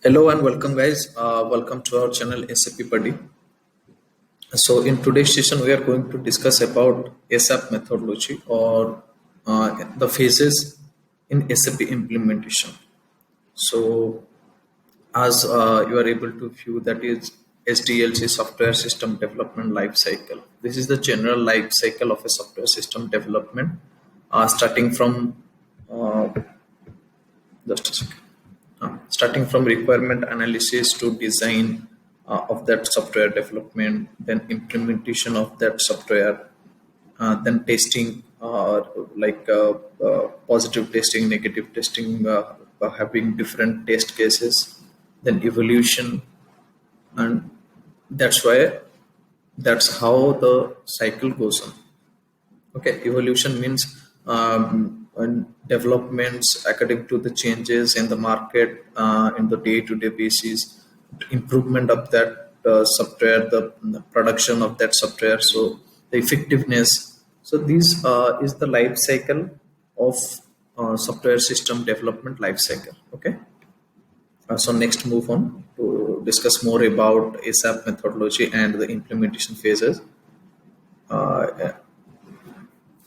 Hello and welcome, guys. Welcome to our channel SAP Buddy. So, in today's session, we are going to discuss about ASAP methodology or the phases in SAP implementation. So, as you are able to view, that is SDLC, Software System Development Life Cycle. This is the general life cycle of a software system development, starting from uh, just a second. Starting from requirement analysis to design of that software development, then implementation of that software, then testing, positive testing, negative testing, having different test cases, then evolution, and that's why that's how the cycle goes on. Okay, evolution means and developments according to the changes in the market in the day-to-day basis, improvement of that software, the production of that software, so the effectiveness. So this is the life cycle of software system development life cycle. Okay, so next move on to discuss more about ASAP methodology and the implementation phases. Uh,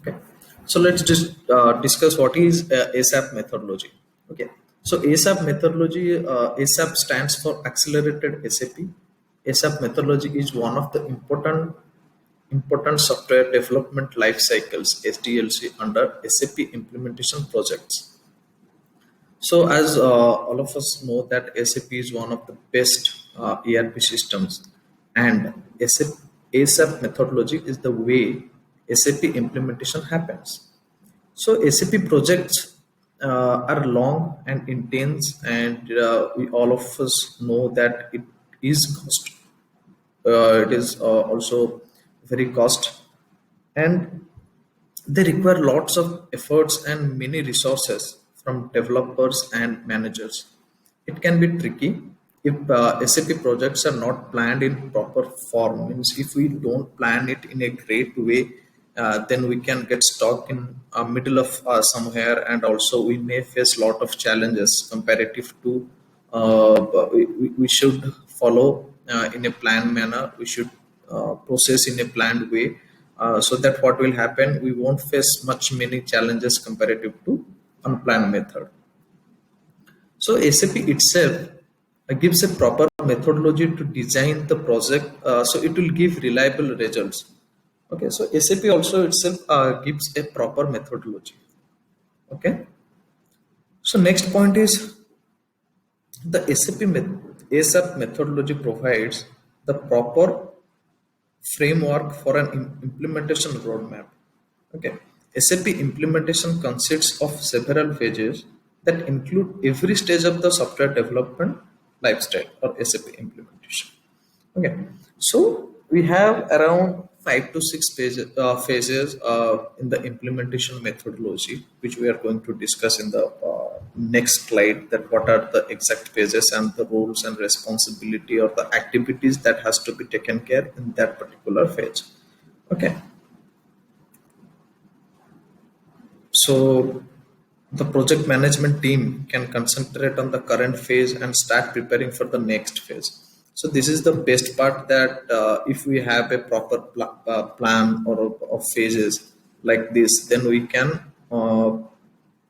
Okay, so let's just discuss what is ASAP methodology. Okay, so ASAP methodology, ASAP stands for Accelerated SAP. ASAP methodology is one of the important software development life cycles (SDLC) under SAP implementation projects. So, as all of us know, that SAP is one of the best ERP systems, and ASAP methodology is the way SAP implementation happens. So, SAP projects are long and intense, and we all of us know that it is cost. It is also very cost, and they require lots of efforts and many resources from developers and managers. It can be tricky if SAP projects are not planned in proper form. Means if we don't plan it in a great way, then we can get stuck in middle of somewhere, and also we may face lot of challenges comparative to we should follow in a planned manner. We should process in a planned way, so that what will happen, we won't face much many challenges comparative to unplanned method. So SAP itself gives a proper methodology to design the project, so it will give reliable results. Okay, so SAP also itself gives a proper methodology. Okay, so next point is the ASAP methodology provides the proper framework for an implementation roadmap. Okay, SAP implementation consists of several phases that include every stage of the software development lifestyle or SAP implementation. Okay, so we have around 5 to 6 phases in the implementation methodology, which we are going to discuss in the next slide. That what are the exact phases and the roles and responsibility or the activities that has to be taken care in that particular phase. Okay, so the project management team can concentrate on the current phase and start preparing for the next phase. So this is the best part, that if we have a proper plan or of phases like this, then we can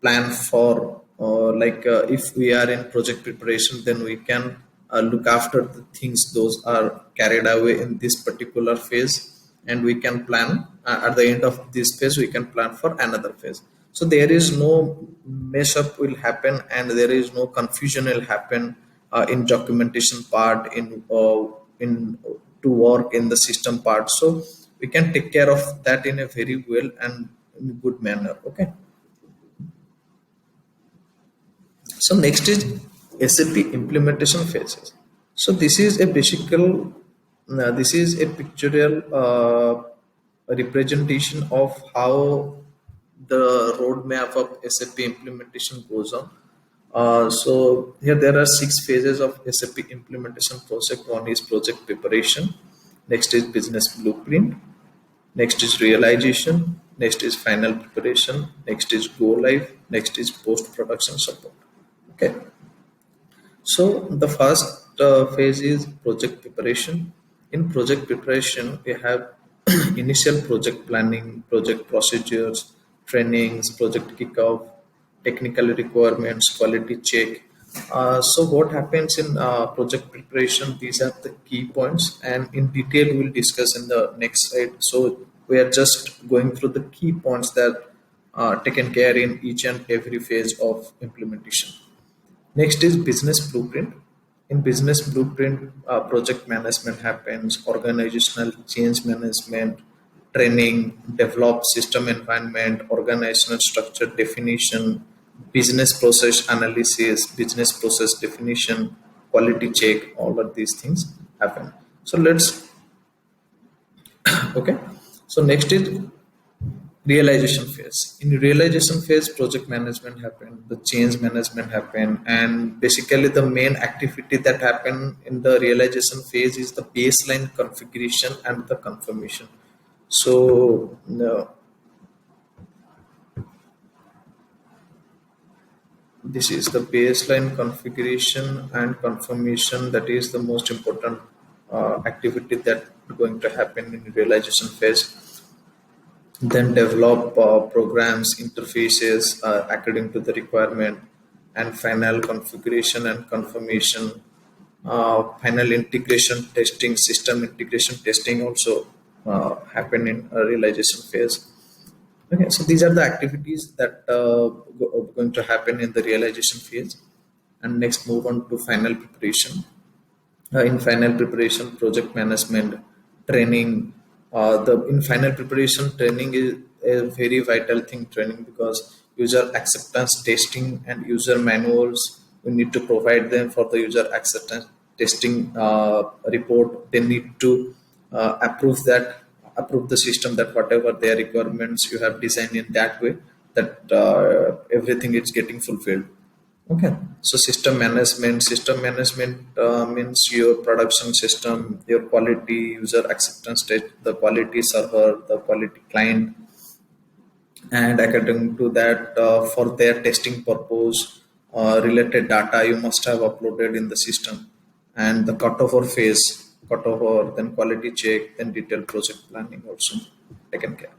plan for if we are in project preparation, then we can look after the things those are carried away in this particular phase, and we can plan at the end of this phase we can plan for another phase. So there is no mess up will happen, and there is no confusion will happen in documentation part, in to work in the system part. So we can take care of that in a very well and in a good manner. Okay, so next is SAP implementation phases. So this is a pictorial representation of how the roadmap of SAP implementation goes on. So here there are 6 phases of SAP implementation project. One is project preparation, next is business blueprint, next is realization, next is final preparation, next is go live, next is post production support. Okay, So the first phase is project preparation. In project preparation, we have initial project planning, project procedures, trainings, project kickoff, technical requirements, quality check. So what happens in project preparation? These are the key points, and in detail we'll discuss in the next slide. So we are just going through the key points that are taken care in each and every phase of implementation. Next is business blueprint. In business blueprint, project management happens, organizational change management, training, develop system environment, organizational structure definition, business process analysis, business process definition, quality check, all of these things happen. So let's, okay. So next is realization phase. In realization phase, project management happen, the change management happen, and basically the main activity that happen in the realization phase is the baseline configuration and the confirmation. So this is the baseline configuration and confirmation, that is the most important activity that going to happen in realization phase. Then develop programs interfaces according to the requirement, and final configuration and confirmation, final integration testing, system integration testing also happen in a realization phase. Okay, so these are the activities that going to happen in the realization phase. And next move on to final preparation. In final preparation, project management, training. The in final preparation, training is a very vital thing. Training, because user acceptance testing and user manuals, we need to provide them for the user acceptance testing report. They need to approve the system, that whatever their requirements you have designed in that way, that everything is getting fulfilled. Okay, so system management means your production system, your quality, user acceptance test, the quality server, the quality client, and according to that, for their testing purpose, related data you must have uploaded in the system, and the cutover phase, cutover, then quality check, then detailed project planning also taken care.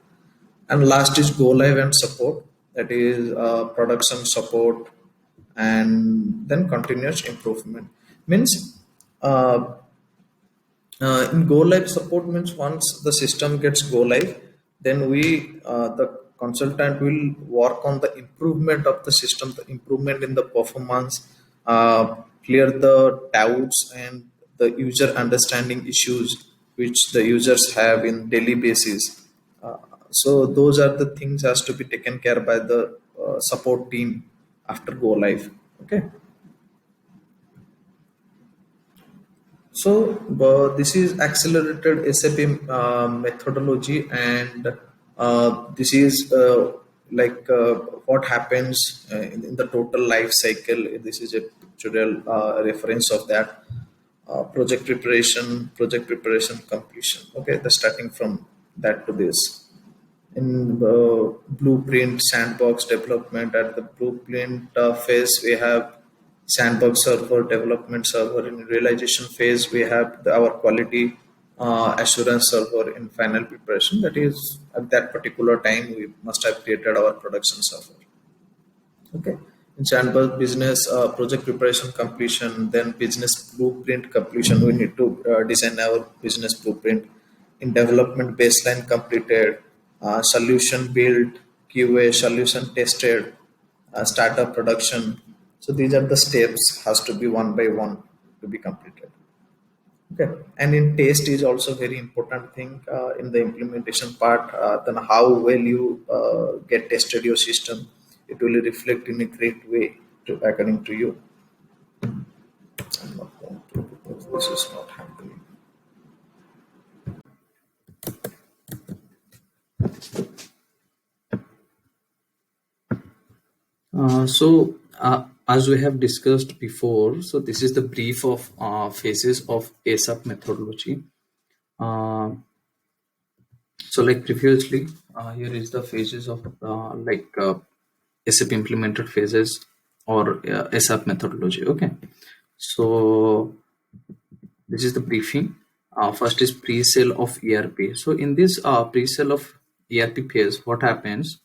And last is go live and support, that is production support, and then continuous improvement means uh, in go live support means once the system gets go live, then we the consultant will work on the improvement of the system, the improvement in the performance, clear the doubts and the user understanding issues which the users have in daily basis. uh, so those are the things has to be taken care by the support team after go live. Okay. So this is accelerated SAP methodology, and this is what happens in the total life cycle. This is a pictorial reference of that. Project preparation, completion. Okay, the starting from that to this. In blueprint, sandbox development, at the blueprint phase we have sandbox server, development server. In realization phase we have our quality assurance server. In final preparation, that is at that particular time we must have created our production server. Okay. In sandbox business project preparation completion, then business blueprint completion, we need to design our business blueprint. In development baseline completed, solution built, QA solution tested, startup production. So these are the steps has to be one by one to be completed. Okay, and in taste is also very important thing in the implementation part. Then how well you get tested your system, it will reflect in a great way to according to you. I'm not going to because this is not happening. As we have discussed before, so this is the brief of phases of ASAP methodology. Uh, so, like previously, here is the phases of SAP implemented phases or ASAP methodology. Okay, So this is the briefing. First is pre-sale of ERP. So in this pre-sale of ERP phase, what happens?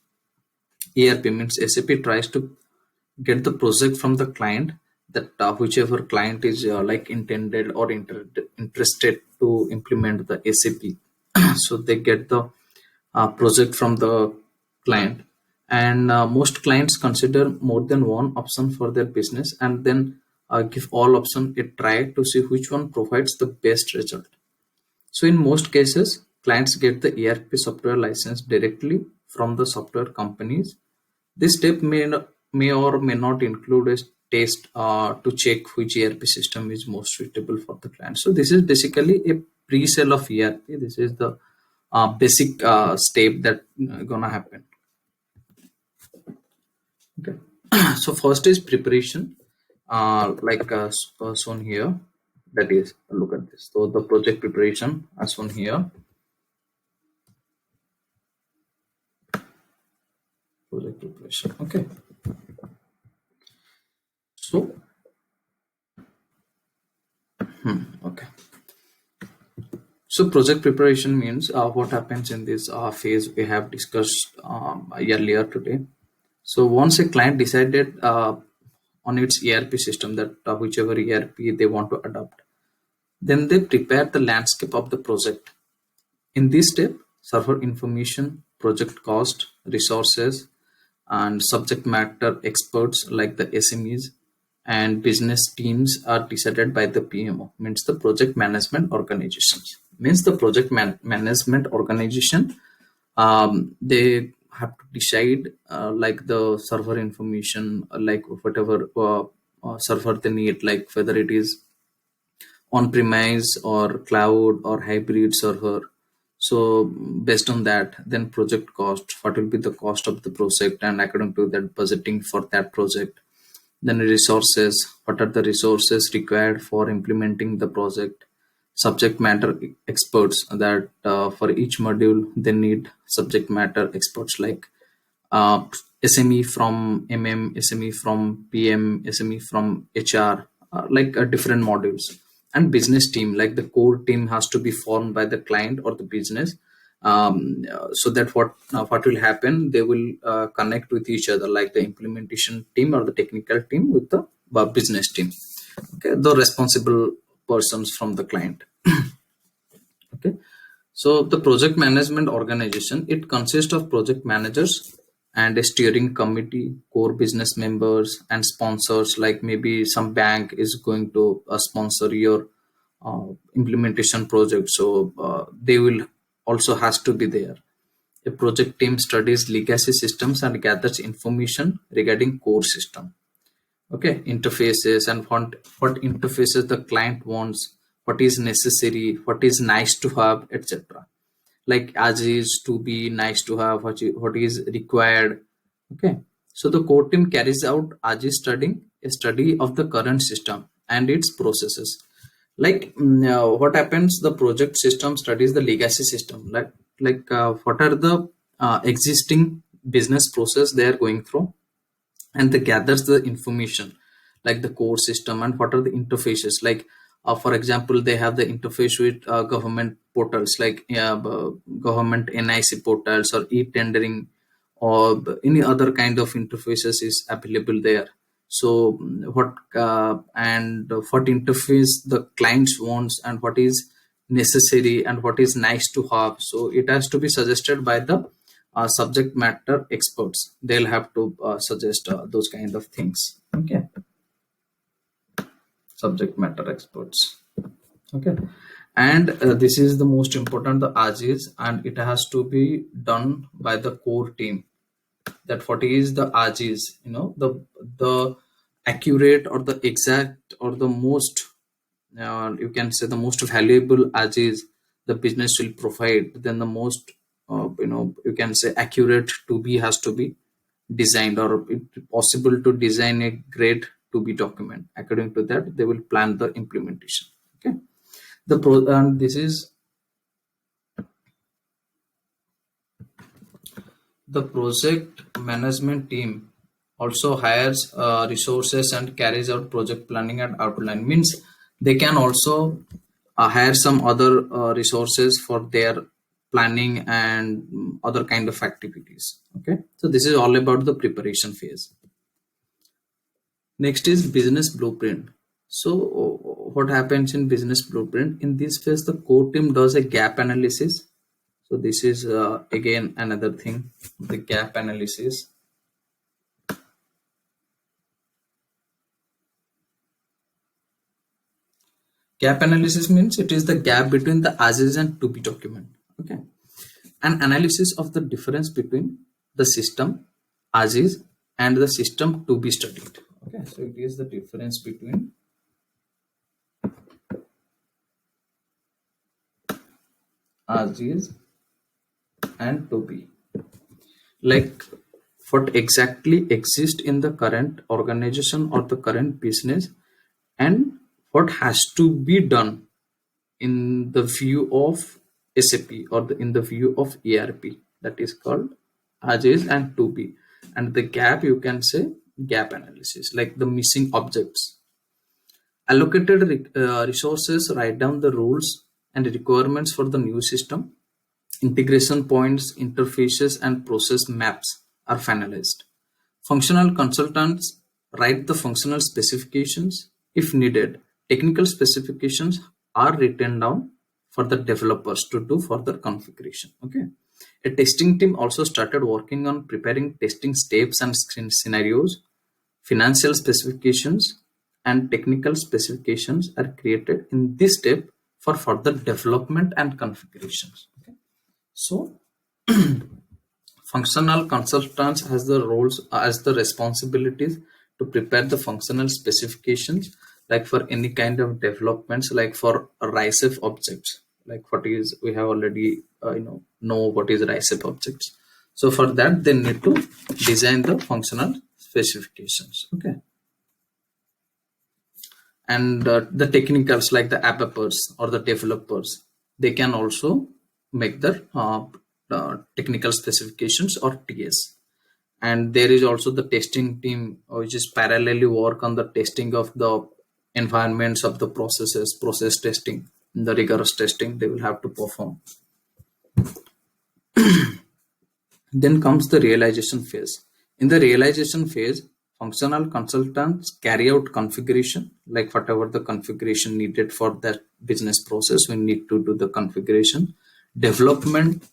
ERP means SAP tries to get the project from the client, that whichever client is like intended or interested to implement the SAP. So they get the project from the client, and most clients consider more than one option for their business, and then give all option a try to see which one provides the best result. So in most cases, clients get the ERP software license directly from the software companies. This step may or may not include a test to check which ERP system is most suitable for the client. So this is basically a pre-sale of ERP. This is the basic step that gonna happen. Okay. So first is preparation, like shown here. That is, look at this. So the project preparation as shown here. Project preparation. Okay. So okay. So project preparation means what happens in this phase we have discussed earlier today. So once a client decided on its ERP system, that whichever ERP they want to adopt, then they prepare the landscape of the project. In this step, server information, project cost, resources, and subject matter experts like the SMEs and business teams are decided by the PMO, means the project management organizations. Means the project management organization, they have to decide like the server information, like whatever server they need, like whether it is on premise or cloud or hybrid server. So based on that, then project cost, what will be the cost of the project, and according to that budgeting for that project. Then resources, what are the resources required for implementing the project. Subject matter experts, that for each module they need subject matter experts like uh, SME from SME from PM, SME from HR, like different modules. And business team, like the core team has to be formed by the client or the business, so that what will happen, they will connect with each other, like the implementation team or the technical team with the business team. Okay, the responsible persons from the client. Okay. So the project management organization, it consists of project managers and a steering committee, core business members, and sponsors, like maybe some bank is going to sponsor your implementation project. So they will also has to be there. A project team studies legacy systems and gathers information regarding core system. Okay, interfaces, and what interfaces the client wants, what is necessary, what is nice to have, etc. Like as is to be, nice to have, what is required. Okay. So the core team carries out as is studying a study of the current system and its processes. Like what happens, the project system studies the legacy system, like what are the existing business process they are going through, and they gathers the information like the core system and what are the interfaces, like for example they have the interface with government portals, like government NIC portals or e-tendering, or any other kind of interfaces is available there. So what and what interface the clients wants, and what is necessary, and what is nice to have, so it has to be suggested by the subject matter experts. They'll have to suggest those kind of things. Okay, subject matter experts. Okay, and this is the most important, the AGIS, and it has to be done by the core team. That what is the AGIS, the accurate or the exact or the most you can say the most valuable AGIS the business will provide, then the most you can say accurate to be has to be designed, or it possible to design a great to be document. According to that, they will plan the implementation. Okay, and this is the project management team. also hires resources and carries out project planning and outline. Means they can also hire some other resources for their planning and other kind of activities. Okay, so this is all about the preparation phase. Next is business blueprint. So what happens in business blueprint? In this phase, the core team does a gap analysis. So this is again another thing, the gap analysis. Gap analysis means it is the gap between the as is and to be document. Okay, an analysis of the difference between the system as is and the system to be studied. Okay, so it is the difference between as is and to be, like what exactly exists in the current organization or the current business, and what has to be done in the view of SAP or in the view of ERP. That is called as is and to be. And the gap, you can say gap analysis, like the missing objects. Allocated resources write down the rules and requirements for the new system. Integration points, interfaces, and process maps are finalized. Functional consultants write the functional specifications if needed. Technical specifications are written down for the developers to do further configuration. Okay. A testing team also started working on preparing testing steps and scenarios. Financial specifications and technical specifications are created in this step for further development and configurations. Okay. So functional consultants has the roles as the responsibilities to prepare the functional specifications, like for any kind of developments, like for RISEF objects, like what is we have already know what is RISEF objects. So for that they need to design the functional specifications. Okay, and the technicals like the ABAPers or the developers, they can also make the technical specifications or TS. And there is also the testing team which is parallelly work on the testing of the environments of the process testing, the rigorous testing they will have to perform. Then comes the realization phase. In the realization phase, functional consultants carry out configuration, like whatever the configuration needed for that business process, we need to do the configuration. Development,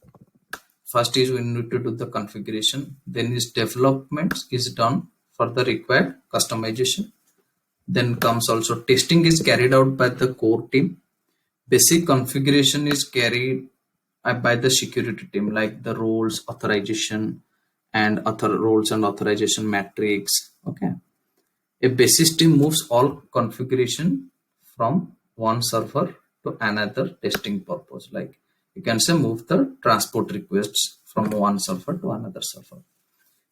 first is we need to do the configuration, then is development is done for the required customization. Then comes also testing is carried out by the core team. Basic configuration is carried by the security team, like the roles authorization and other roles and authorization matrix. Okay, a basis team moves all configuration from one server to another testing purpose, like you can say move the transport requests from one server to another server.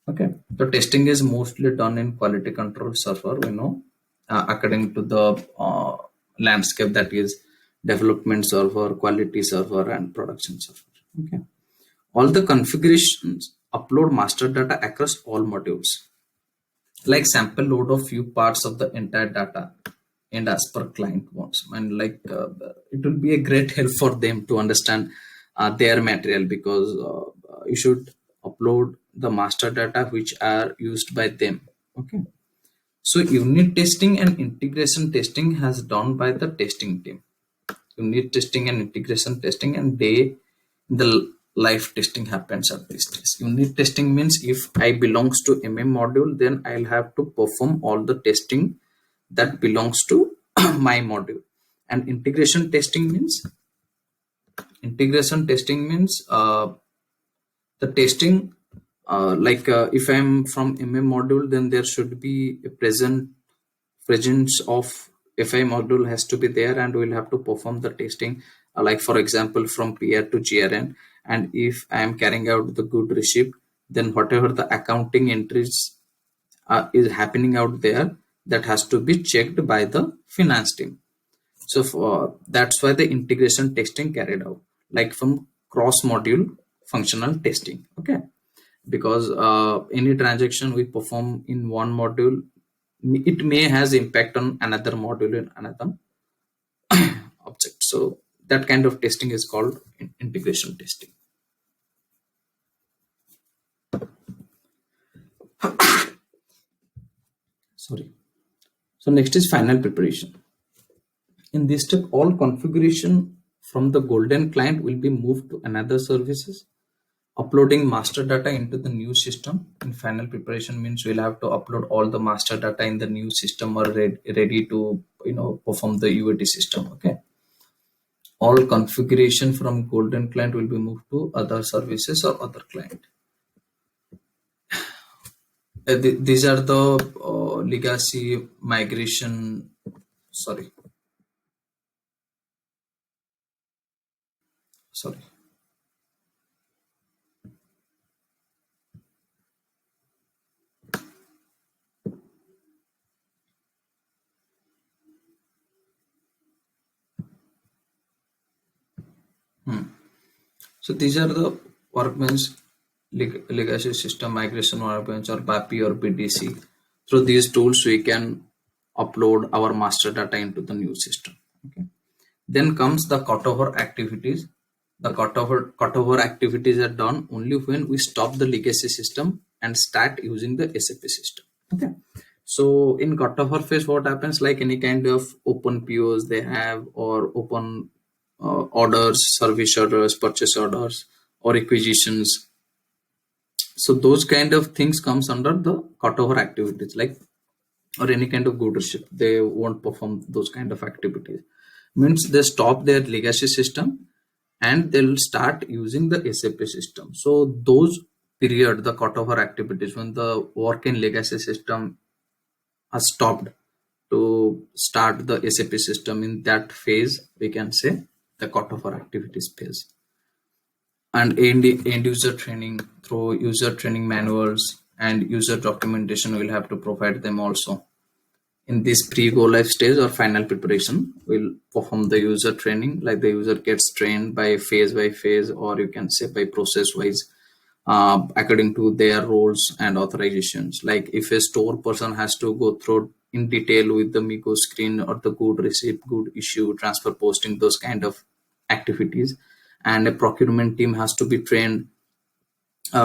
Okay, the testing is mostly done in quality control server, according to the landscape, that is development server, quality server, and production server. Okay, all the configurations upload master data across all modules, like sample load of few parts of the entire data and as per client wants. And like it will be a great help for them to understand their material, because you should upload the master data which are used by them. Okay, so unit testing and integration testing has done by the testing team. Unit testing and integration testing, and the live testing happens at this stage. Unit testing means if I belongs to module, then I'll have to perform all the testing that belongs to my module. And integration testing means the testing, if I'm from module, then there should be a presence of FI module has to be there, and we'll have to perform the testing, like for example from PR to GRN. And if I am carrying out the good receipt, then whatever the accounting entries is happening out there, that has to be checked by the finance team. So that's why the integration testing carried out, like from cross module functional testing. Okay, because any transaction we perform in one module, it may has impact on another module in another object. So that kind of testing is called integration testing. Sorry. So next is final preparation. In this step, all configuration from the golden client will be moved to another services. Uploading master data into the new system in final preparation means we'll have to upload all the master data in the new system or ready to perform the UAT system. Okay, all configuration from golden client will be moved to other services or other client. These are the legacy migration. Sorry. So these are the workbench legacy system migration workbench or BAPI or BDC. Through these tools, we can upload our master data into the new system. Okay. Then comes the cutover activities. The cutover activities are done only when we stop the legacy system and start using the SAP system. Okay. So in cutover phase, what happens, like any kind of open POs they have or open orders, service orders, purchase orders, or acquisitions. So those kind of things comes under the cutover activities, like or any kind of good receipt. They won't perform those kind of activities. Means they stop their legacy system and they'll start using the SAP system. So those period, the cutover activities, when the work in legacy system are stopped to start the SAP system, in that phase we can say the cutover activities phase. And end user training through user training manuals and user documentation we'll have to provide them also. In this pre-go live stage or final preparation, we'll perform the user training, like the user gets trained by phase, or you can say by process wise, according to their roles and authorizations. Like if a store person has to go through in detail with the Migo screen or the good receipt, good issue, transfer posting, those kind of activities, and a procurement team has to be trained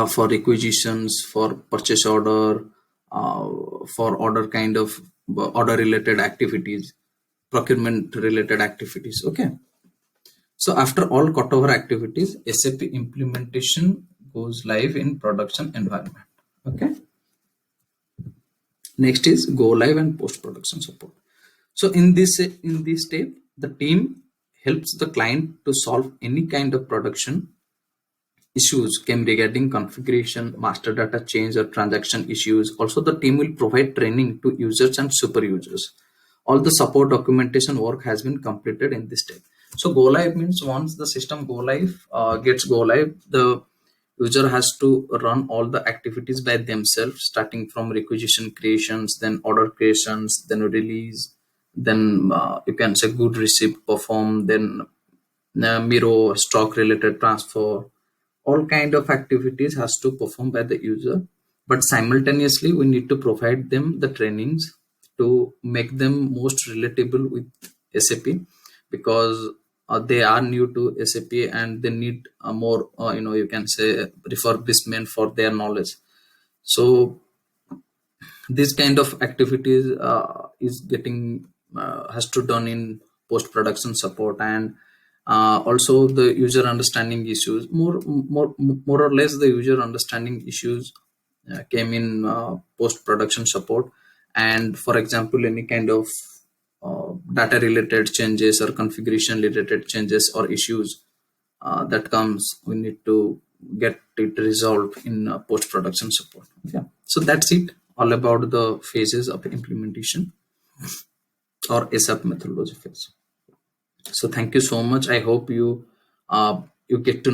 for requisitions, for purchase order, for order kind of order related activities, procurement related activities. Okay. So after all cutover activities, SAP implementation goes live in production environment. Okay. Next is go live and post production support. So in this step, the team helps the client to solve any kind of production issues came regarding configuration, master data change, or transaction issues. Also, the team will provide training to users and super users. All the support documentation work has been completed in this step. So go live means once the system gets go live, the user has to run all the activities by themselves, starting from requisition creations, then order creations, then release, then you can say good receipt perform, then Miro stock related transfer. All kind of activities has to perform by the user, but simultaneously we need to provide them the trainings to make them most relatable with SAP, because they are new to SAP and they need a more you can say refurbishment for their knowledge. So this kind of activities is getting has to done in post production support. And also the user understanding issues, more or less the user understanding issues came in post production support. And for example, any kind of data related changes or configuration related changes or issues that comes, we need to get it resolved in post production support. Yeah, so that's it, all about the phases of implementation or ASAP methodology phase. So thank you so much. I hope you get to